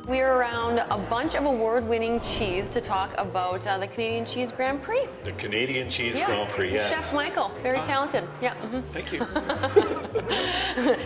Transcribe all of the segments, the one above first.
We're around a bunch of award-winning cheese to talk about the Canadian Cheese Grand Prix. The Canadian Cheese Grand Prix, yes. Chef Michael, very talented. Yeah. Thank you.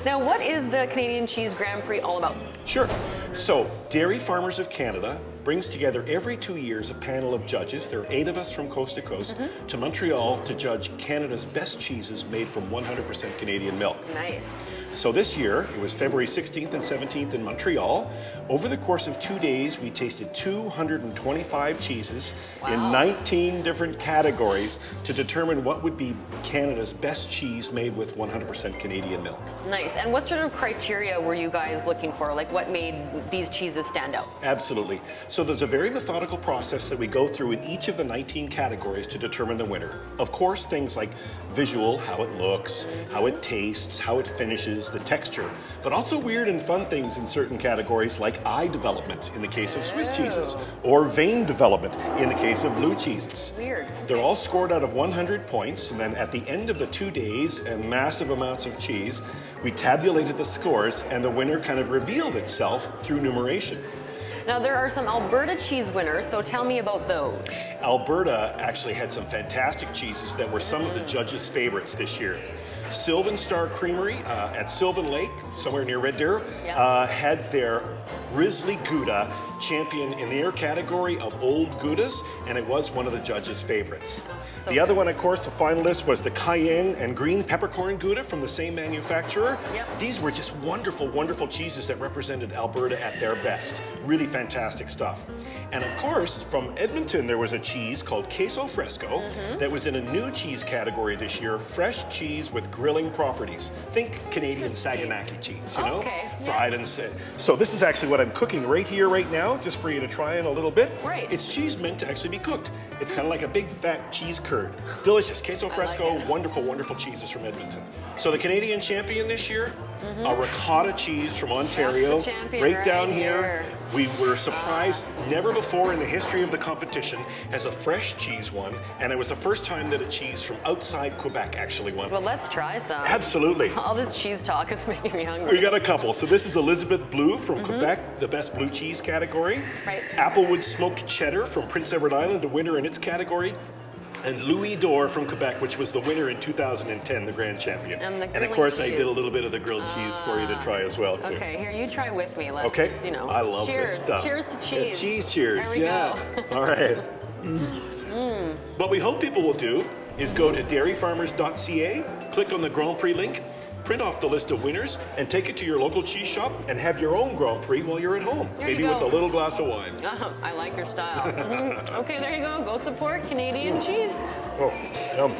Now, what is the Canadian Cheese Grand Prix all about? Sure. So, Dairy Farmers of Canada brings together every 2 years a panel of judges, there are 8 of us from coast to coast, to Montreal to judge Canada's best cheeses made from 100% Canadian milk. Nice. So this year, it was February 16th and 17th in Montreal. Over the course of 2 days, we tasted 225 cheeses in 19 different categories to determine what would be Canada's best cheese made with 100% Canadian milk. Nice. And what sort of criteria were you guys looking for? Like, what made these cheeses stand out? Absolutely. So there's a very methodical process that we go through in each of the 19 categories to determine the winner. Of course, things like visual, how it looks, how it tastes, how it finishes, the texture, but also weird and fun things in certain categories like eye development in the case of Swiss cheeses, or vein development in the case of blue cheeses. Weird. They're all scored out of 100 points, and then at the end of the 2 days and massive amounts of cheese, we tabulated the scores, and the winner kind of revealed itself through numeration. Now, there are some Alberta cheese winners, so tell me about those. Alberta actually had some fantastic cheeses that were some of the judges' favorites this year. Sylvan Star Creamery at Sylvan Lake, somewhere near Red Deer, had their Grizzly Gouda champion in their category of old Goudas, and it was one of the judges' favorites. So the other one, of course, the finalist was the Cayenne and Green Peppercorn Gouda from the same manufacturer. These were just wonderful, wonderful cheeses that represented Alberta at their best. Really fantastic stuff. And of course, from Edmonton, there was a cheese called Queso Fresco that was in a new cheese category this year, fresh cheese with grilling properties. Think Canadian Saganaki cheese, you know? Fried and so this is actually what I'm cooking right here, right now, just for you to try in a little bit. Right. It's cheese meant to actually be cooked. It's kind of like a big fat cheese curd. Delicious. Queso Fresco, wonderful, wonderful cheeses from Edmonton. So the Canadian champion this year, a ricotta cheese from Ontario. That's the champion right down here. We were surprised, never before in the history of the competition has a fresh cheese won, and it was the first time that a cheese from outside Quebec actually won. Well, let's try some. Absolutely. All this cheese talk is making me hungry. We got a couple. So this is Elizabeth Blue from Quebec, the best blue cheese category. Right. Applewood Smoked Cheddar from Prince Edward Island, a winner in its category. And Louis d'Or from Quebec, which was the winner in 2010, the grand champion. And of course, I did a little bit of the grilled cheese for you to try as well, too. Okay, here, you try with me. Let's Okay. just, you know. I love this stuff. Cheers to cheese. Cheese cheers. There we go. All right. What we hope people will do is go to dairyfarmers.ca, click on the Grand Prix link, print off the list of winners, and take it to your local cheese shop and have your own Grand Prix while you're at home. There Maybe you with go. a little glass of wine. I like your style. Okay, there you go. Go support Canadian cheese. Oh, yum.